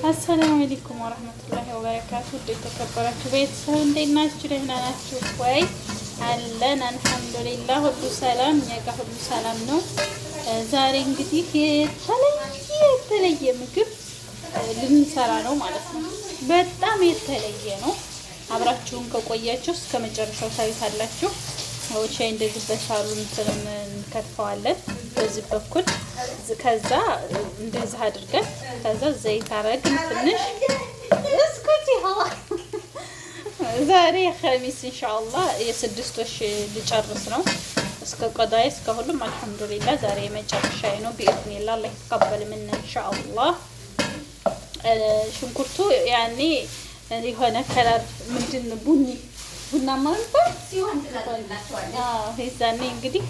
አሰላሙ አለይኩም ወራህመቱላሂ ወበረካቱ። የተከበራችሁ ቤተሰብ እንዴት ናችሁ? ደህና ናችሁ ወይ? አለን አልሐምዱሊላህ፣ ሁሉ ሰላም፣ እኛ ጋር ሁሉ ሰላም ነው። ዛሬ እንግዲህ የተለየ ምግብ ልንሰራ ነው ማለት ነው። በጣም የተለየ ነው። አብራችሁን ከቆያችሁ እስከ መጨረሻው ታዩታላችሁ። ሻይ እንደዚህ በሻሉ እንከትፈዋለን በዚህ በኩል ከዛ እንደዚህ አድርገን ከዛ ዘይት አረግን ትንሽ እስኩቲ ሀዋ ዛሬ ኸሚስ ኢንሻአላህ የስድስቶሽ ልጨርስ ነው እስከ ቀዳይ እስከ ሁሉም አልሐምዱሊላህ። ዛሬ የመጨረሻዬ ነው ቢኢዝኒላህ አላህ ይተቀበል ምን ኢንሻአላህ። ሽንኩርቱ ያኔ የሆነ ከለር ምንድን ቡናማ ሲሆን ይዛኔ እንግዲህ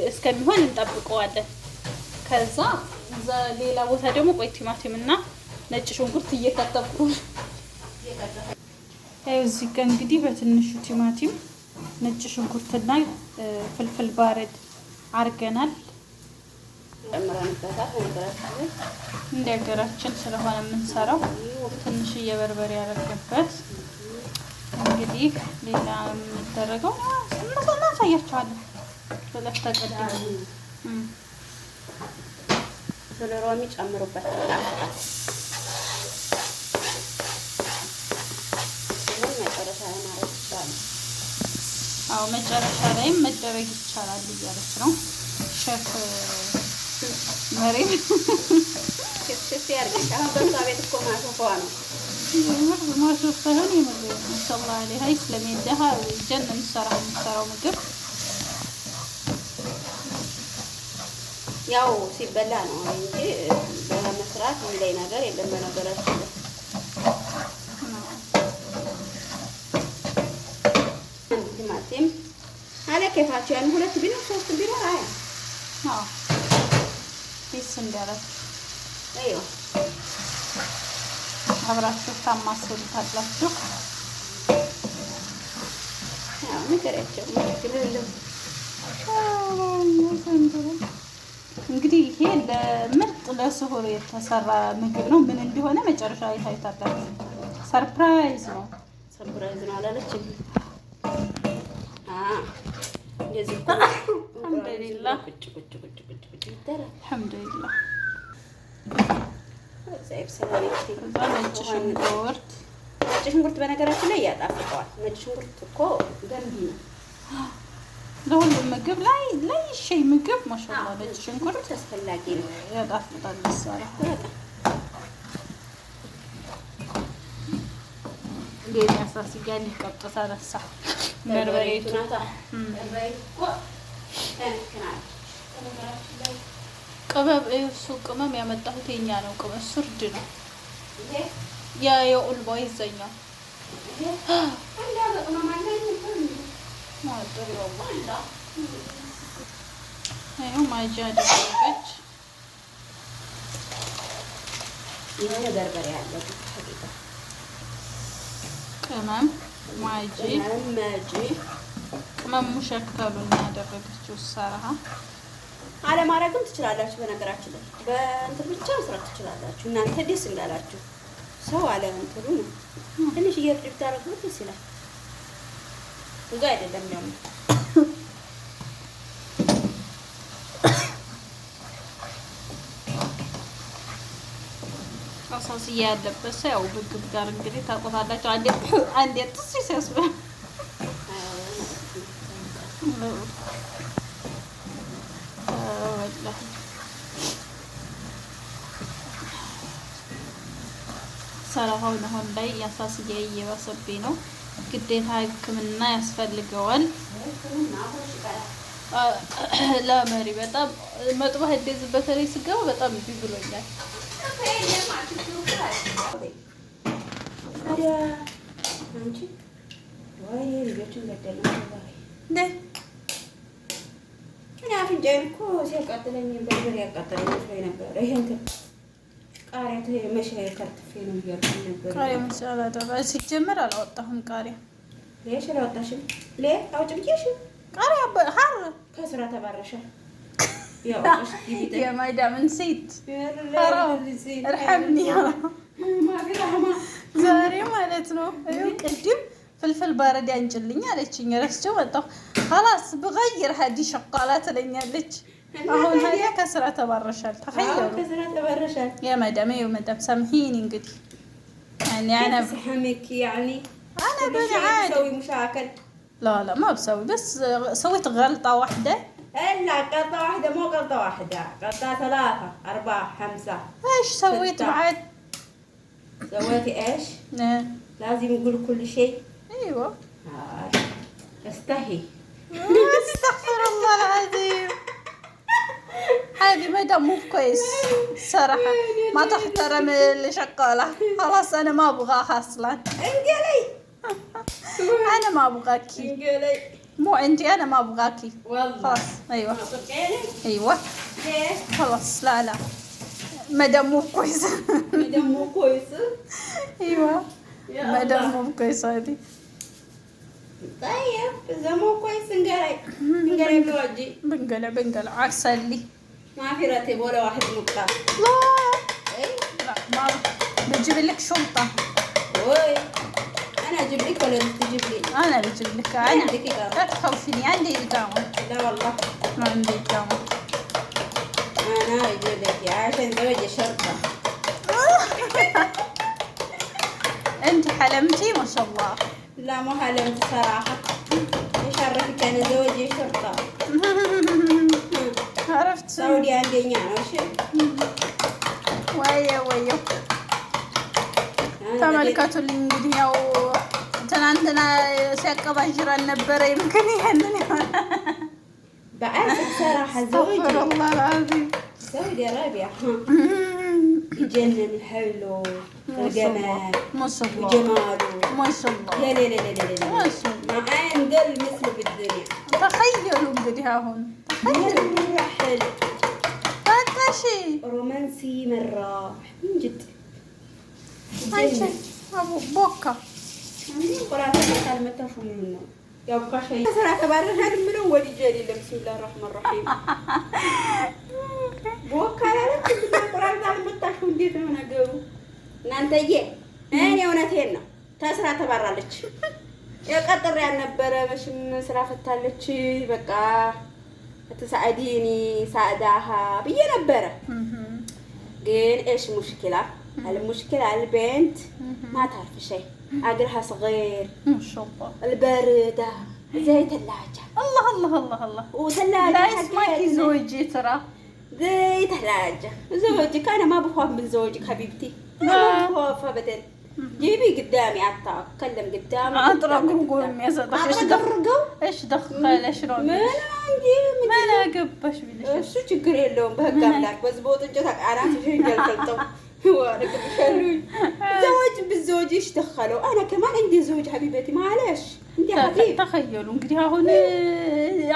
እስከሚሆን እንጠብቀዋለን። ከዛ ሌላ ቦታ ደግሞ ቆይ ቲማቲም እና ነጭ ሽንኩርት እየከተፍኩ እዚህ ጋር እንግዲህ በትንሹ ቲማቲም ነጭ ሽንኩርትና ፍልፍል ባረድ አርገናል። እንደ ሀገራችን ስለሆነ የምንሰራው ትንሽዬ በርበሬ ያደረገበት እንግዲህ ሌላ የሚደረገው እናሳያቸዋለን። ስለተቀደመ ሮሚ ጨምሩበት። መጨረሻ ላይም መደረግ ይቻላል እያለች ነው ሼፍ መሬም። ሼፍ ያርግሽ። አሁን በዛ ቤት እኮ ማሾፋዋ ነው ማሾፍ ሳይሆን የምር ማሻአላህ አለይሃ ስለሚደሃ ጀነን የምትሰራው ምግብ ያው ሲበላ ነው እንጂ በመስራት የሚለይ ነገር የለም። በነገራችን ቲማቲም አለ ከፋቸው ያን ሁለት ቢኖር ሶስት ቢኖር አይ ቢስ እንዳላት አይዮ አብራችሁ ታማስሉታላችሁ። ያው ንገሪያቸው ምክንያቱም እንግዲህ ይሄ ለምርጥ ለስሁር የተሰራ ምግብ ነው። ምን እንደሆነ መጨረሻ ላይ ታዩታላችሁ። ሰርፕራይዝ ነው አላለችም። እንደዚህ አልሐምዱሊላህ አልሐምዱሊላህ። ነጭ ሽንኩርት በነገራችን ላይ ያጣፍጠዋል። ነጭ ሽንኩርት እኮ ገንቢ ነው ለሁሉም ምግብ ላይ ሸይ ምግብ ማሻአላህ ነጭ ሽንኩርት አስፈላጊ ነው፣ ያጣፍጣል። ሰራ ሌላ ሳሲ ጋር ቀጥታ ረሳ በርበሬቱ ቅመም ያመጣሁት የኛ ነው። ቅመም ሱርድ ነው ያ የኡልባ ይዘኛል ማጃ አደረገች። ቅመም ማጂ ቅመም ሙሸከሉን ያደረገችው ሰራሃ አለማድረግም ትችላላችሁ። በነገራችን ላይ በእንትን ብቻ መስራት ትችላላችሁ እናንተ ደስ እንዳላችሁ። ሰው አለ እንትኑ ነው ትንሽ እየርድ ብታረጉት ደስ ይላል። ብዙ አይደለም ደግሞ አሳስዬ ያለበት ሰው ያው ምግብ ጋር እንግዲህ ታቆታላችሁ። አንዴ ጥስ ሲያስበል ሰራውን አሁን ላይ ያሳስዬ እየባሰብኝ ነው። ግዴታ ሕክምና ያስፈልገዋል። ለመሪ በጣም መጥባህ እንደዚህ በተለይ ስገባ በጣም ይብሎኛል። አፍንጫዬን እኮ ሲያቃጥለኝ በርበሬ ያቃጥለኝ ነበር። ይሄን ቃሪያ መሻዬ ከርትፌ ነው እያልኩኝ ነበር። ቃሪያ መሻላ ደባ ሲጀመር አላወጣሁም። ቃሪያ ለሽ አላወጣሽም? አውጭ ብዬሽ ቃሪያ ሀር ከስራ ተባረሻል። يا مدام نسيت حرام ارحمني يا ما في رحمة ዛሬ ማለት ነው። ቅድም ፍልፍል ባረድ አንጭልኝ አለችኝ። ረስቼው ወጣሁ። خلاص بغير هذه شقالة ትለኛለች። አሁን ሀዲያ ከስራ ተባረሻል። ተኸየሉ ከስራ ተባረሻል። يا مدام سامحيني እንግዲህ انا سحمك يعني انا بني عادي بسوي مشاكل. لا ما بسوي بس سويت غلطة واحدة. إلا غلطة واحدة مو غلطة واحدة، غلطة 3 4 5. ايش سويت بعد؟ سويتي ايش؟ لازم يقول كل شيء. ايوه استحي. استغفر الله العظيم. هذه مدام مو كويس صراحة، ما تحترم الشقالة. خلاص أنا ما أبغاها أصلا. انقلي. أنا ما أبغاكي. انقلي. مو أنتي، أنا ما أبغاكي. والله. خلاص أيوة. أيوة. ليه؟ خلاص لا مدام مو كويسة. مدام مو كويسة. أيوة. مدام مو كويسة هذه. طيب إذا مو كويس انقلي بوجهي. بنقلع عسل لي. ما في راتب ولا واحد نقطة. لا. اي لا ما بجيب لك شنطة. وي أنا أجيب لك ولا تجيب لي؟ أنا بجيب لك. عندك إقامة. لا تخوفيني، عندي إقامة. لا والله ما عندي إقامة. أنا أجيب لك عشان زوجي شرطة. أنت حلمتي ما شاء الله. لا مو حلمت صراحة. إيش عرفك أنا زوجي شرطة؟ عرفت. سعودي عندي وش؟ ويا ተመልከቱልኝ እንግዲህ ያው ትናንትና ሲያቀባጅራን ነበረ። يمكن ይሄንን بعرفك صراحة زوجي والله العظيم سعودي عربية يجنن حلو الجمال ما شاء الله وجماله ما شاء الله. لا ما شاء الله. ما عندل مثله بالدنيا. تخيلوا እንግዲህ አሁን مرة حلو ታታሺ رومانسي مرة من جد. አንቺ አቡ ቦካ عندي قرآن كان متفق منه يبقى شيء. سرعة تبارك هذا منو ولي جليل. بسم الله الرحمن الرحيم. بوكا لا لا القرآن كان متفق እንዴት ነው ነገሩ? እናንተዬ እኔ እውነቴን ነው። ተስራ ተባራለች። የቀጥር ያልነበረ በሽም ስራ ፈታለች። በቃ ተሳዕዲኒ ሳዕዳሃ ብዬ ነበረ። ግን ايش مشكلة؟ المشكلة البنت ما تعرف شيء. عقلها صغير ما شاء الله. الباردة زي ثلاجة. الله الله الله الله. وثلاجة لا اسمعك زوجي ترى زي ثلاجة. زوجك أنا ما بخاف من زوجك حبيبتي. ما بخاف أبدا. جيبي قدامي أتكلم قدامي. أطرقوا يا صدق. إيش دخل شلون؟ ما أنا عندي ما أنا قبش بليش. شو تشكر اللون بهك أملاك بس بوط جتك أنا في جلسة. هو أنا كبشلوي. زوج بالزوج إيش دخلوا؟ أنا كمان عندي زوج حبيبتي معلش. أنت حبيب. تخيلوا እንግዲህ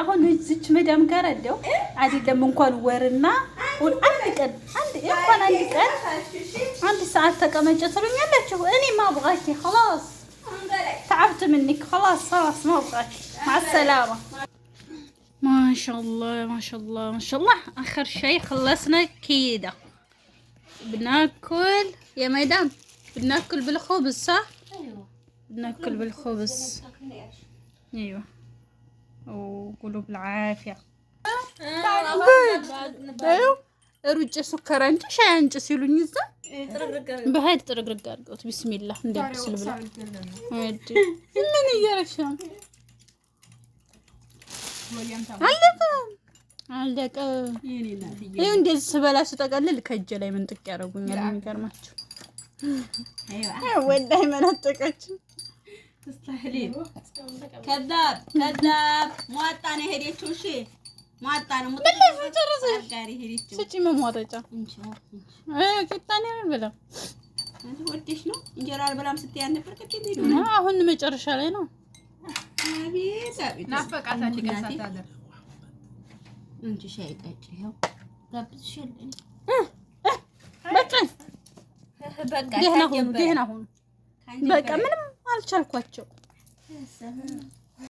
አሁን እዚች መዳም ጋር እንደው አይደለም እንኳን ወርና አንድ ሰዓት ተቀመጭ ትሉኛላችሁ። እኔ ማብቃኪ خلاص تعبت منك خلاص ما ابغاكي مع السلامة. ما شاء الله آخر شيء خلصنا كده. بناكل يا مدام بناكل بالخبز صح؟ ايوه بناكل بالخبز. ايوه وقولوا بالعافية. ايوه ሩጭ ሱከር አንቺ ሻይ አንቺ ሲሉኝ እዛ በሀይል ጥርግርግ አድርገውት ቢስሚላህ እንደብስል ብላ ወዲ ምን እያረግሽ ነው? አለቀ። ይሄ እንደዚህ ስበላ ስጠቀልል ከእጄ ላይ ምንጥቅ ያደርጉኛል። የሚገርማችሁ አይዋ ወዳይ መናጠቀች። ተስተህሊል ከዛብ ሟጣ ነው ሄደችው። እሺ ሟጣ ነው ጋሪ ሄደችው። ስጪ መሟጠጫ ቂጣኔ ብላ ወዲሽ ነው እንጀራ አልበላም ስትይ ነበር። ከዚህ አሁን መጨረሻ ላይ ነው። አቤት ናፈቃት አንድ ቀን ሳታደር እንጂ ሻይ ጠጪ ይኸው ጋብዝሽልኝ። ደህና ሁኑ። በቃ ምንም አልቻልኳቸው።